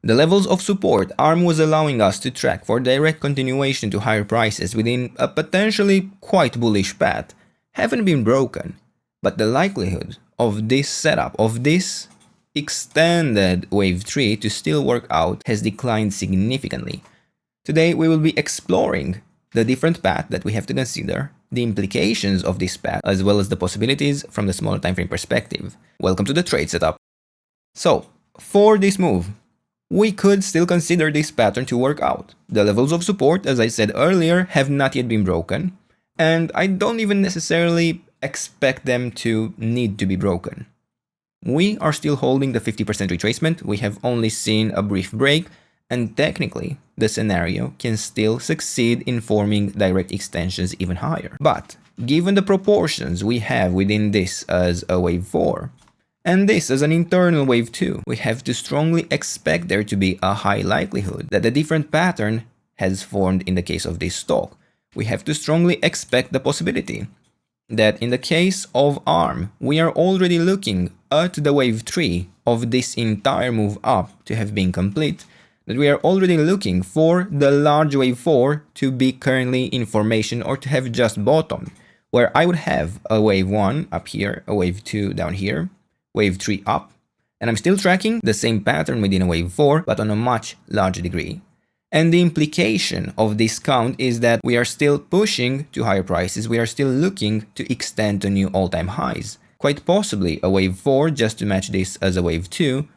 The levels of support ARM was allowing us to track for direct continuation to higher prices within a potentially quite bullish path haven't been broken, but the likelihood of this setup, of this extended wave 3 to still work out has declined significantly. Today we will be exploring the different paths that we have to consider, the implications of this path, as well as the possibilities from the smaller time frame perspective. Welcome to the trade setup. So, for this move, we could still consider this pattern to work out. The levels of support, as I said earlier, have not yet been broken, and I don't even necessarily expect them to need to be broken. We are still holding the 50% retracement, we have only seen a brief break, and technically, the scenario can still succeed in forming direct extensions even higher. But, given the proportions we have within this as a wave 4, and this as an internal wave 2, we have to strongly expect there to be a high likelihood that a different pattern has formed in the case of this stock. We have to strongly expect the possibility that in the case of ARM, we are already looking at the wave 3 of this entire move up to have been complete, that we are already looking for the large wave 4 to be currently in formation or to have just bottomed, where I would have a wave 1 up here, a wave 2 down here, wave 3 up, and I'm still tracking the same pattern within a wave 4, but on a much larger degree. And the implication of this count is that we are still pushing to higher prices, we are still looking to extend to new all-time highs. Quite possibly a wave 4 just to match this as a wave 2,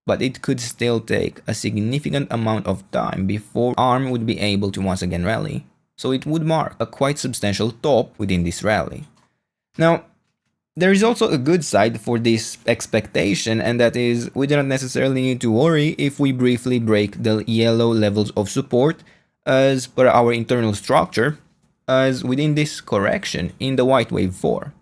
but it could still take a significant amount of time before ARM would be able to once again rally. So it would mark a quite substantial top within this rally. Now, there is also a good side for this expectation, and that is we do not necessarily need to worry if we briefly break the yellow levels of support as per our internal structure, as within this correction in the white wave 4.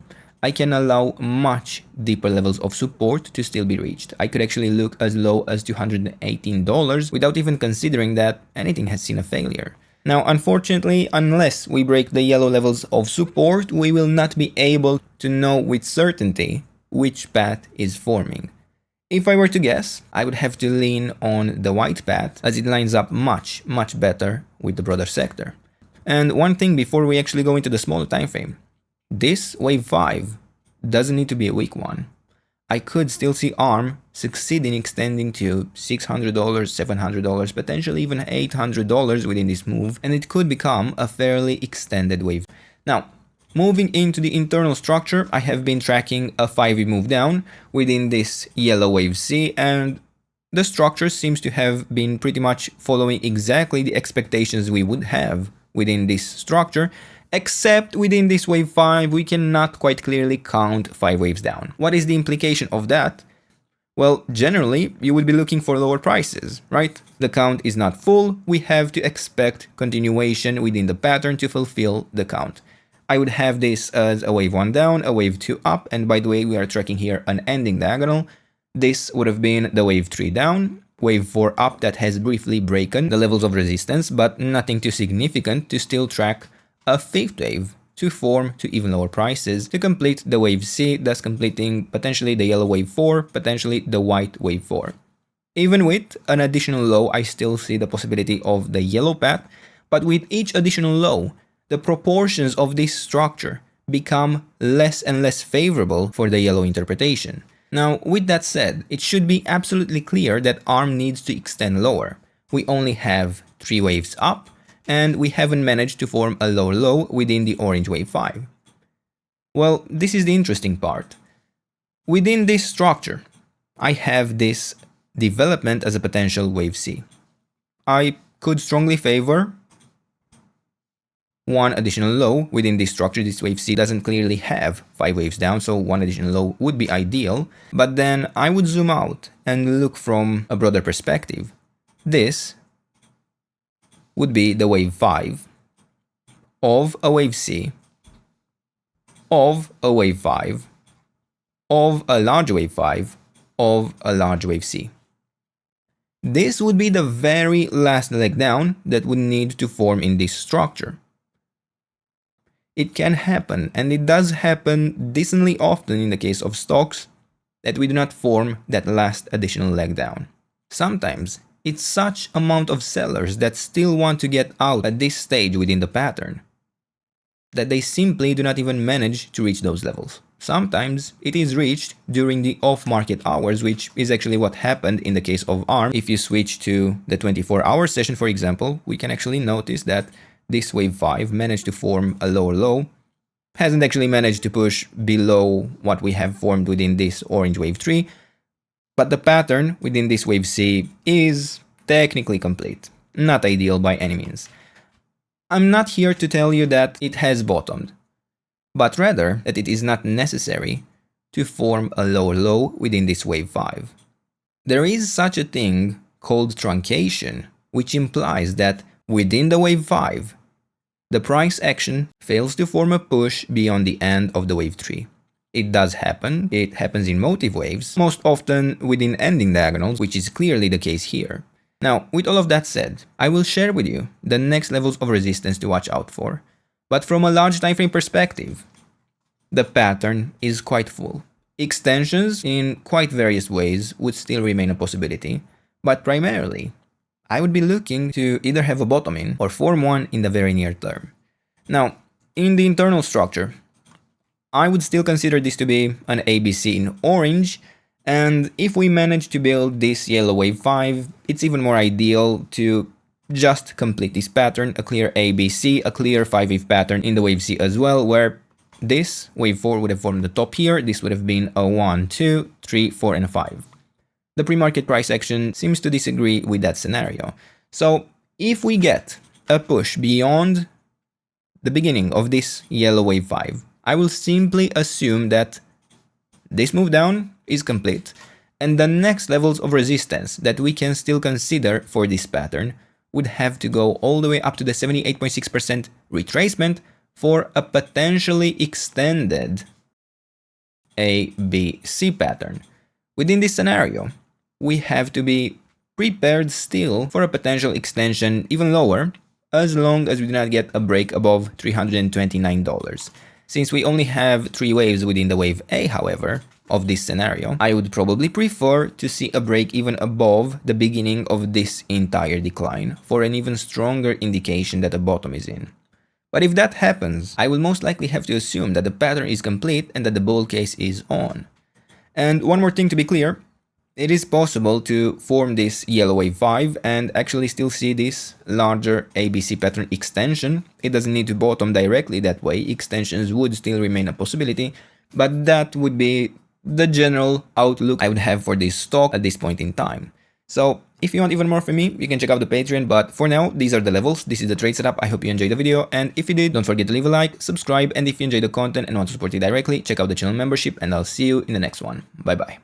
I can allow much deeper levels of support to still be reached. I could actually look as low as $218 without even considering that anything has seen a failure. Now, unfortunately, unless we break the yellow levels of support, we will not be able to know with certainty which path is forming. If I were to guess, I would have to lean on the white path as it lines up much better with the broader sector. And one thing before we actually go into the smaller time frame, this wave 5 doesn't need to be a weak one. I could still see ARM succeed in extending to $600, $700, potentially even $800 within this move, and it could become a fairly extended wave. Now, moving into the internal structure, I have been tracking a 5-week move down within this yellow wave C, and the structure seems to have been pretty much following exactly the expectations we would have within this structure. Except within this wave 5, we cannot quite clearly count 5 waves down. What is the implication of that? Well, generally, you would be looking for lower prices, right? The count is not full, we have to expect continuation within the pattern to fulfill the count. I would have this as a wave 1 down, a wave 2 up, and by the way, we are tracking here an ending diagonal. This would have been the wave 3 down, wave 4 up that has briefly broken the levels of resistance, but nothing too significant to still track a 5th wave to form to even lower prices to complete the wave C, thus completing potentially the yellow wave 4, potentially the white wave 4. Even with an additional low, I still see the possibility of the yellow path, but with each additional low, the proportions of this structure become less and less favorable for the yellow interpretation. Now, with that said, it should be absolutely clear that ARM needs to extend lower. We only have 3 waves up, and we haven't managed to form a lower low within the orange wave 5. Well, this is the interesting part. Within this structure, I have this development as a potential wave C. I could strongly favor one additional low within this structure. This wave C doesn't clearly have 5 waves down, so one additional low would be ideal, but then I would zoom out and look from a broader perspective. This would be the wave 5 of a wave C, of a wave 5, of a large wave 5, of a large wave C. This would be the very last leg down that would need to form in this structure. It can happen, and it does happen decently often in the case of stocks, that we do not form that last additional leg down. Sometimes it's such amount of sellers that still want to get out at this stage within the pattern that they simply do not even manage to reach those levels. Sometimes it is reached during the off-market hours, which is actually what happened in the case of ARM. If you switch to the 24-hour session, for example, we can actually notice that this wave 5 managed to form a lower low, hasn't actually managed to push below what we have formed within this orange wave 3, but the pattern within this wave C is technically complete. Not ideal by any means. I'm not here to tell you that it has bottomed, but rather that it is not necessary to form a lower low within this wave 5. There is such a thing called truncation, which implies that within the wave 5, the price action fails to form a push beyond the end of the wave 3. It does happen, it happens in motive waves, most often within ending diagonals, which is clearly the case here. Now, with all of that said, I will share with you the next levels of resistance to watch out for. But from a large time frame perspective, the pattern is quite full. Extensions in quite various ways would still remain a possibility, but primarily, I would be looking to either have a bottom in or form one in the very near term. Now, in the internal structure, I would still consider this to be an ABC in orange, and if we manage to build this yellow wave 5, it's even more ideal to just complete this pattern, a clear ABC, a clear 5-wave pattern in the wave C as well, where this wave 4 would have formed the top here, this would have been a 1, 2, 3, 4, and a 5. The pre-market price action seems to disagree with that scenario. So if we get a push beyond the beginning of this yellow wave 5, I will simply assume that this move down is complete, and the next levels of resistance that we can still consider for this pattern would have to go all the way up to the 78.6% retracement for a potentially extended ABC pattern. Within this scenario, we have to be prepared still for a potential extension even lower, as long as we do not get a break above $329. Since we only have 3 waves within the wave A, however, of this scenario, I would probably prefer to see a break even above the beginning of this entire decline for an even stronger indication that a bottom is in. But if that happens, I will most likely have to assume that the pattern is complete and that the bull case is on. And one more thing to be clear, it is possible to form this yellow wave 5 and actually still see this larger ABC pattern extension. It doesn't need to bottom directly that way, extensions would still remain a possibility, but that would be the general outlook I would have for this stock at this point in time. So if you want even more from me, you can check out the Patreon, but for now, these are the levels, this is the trade setup. I hope you enjoyed the video, and if you did, don't forget to leave a like, subscribe, and if you enjoyed the content and want to support it directly, check out the channel membership, and I'll see you in the next one. Bye bye.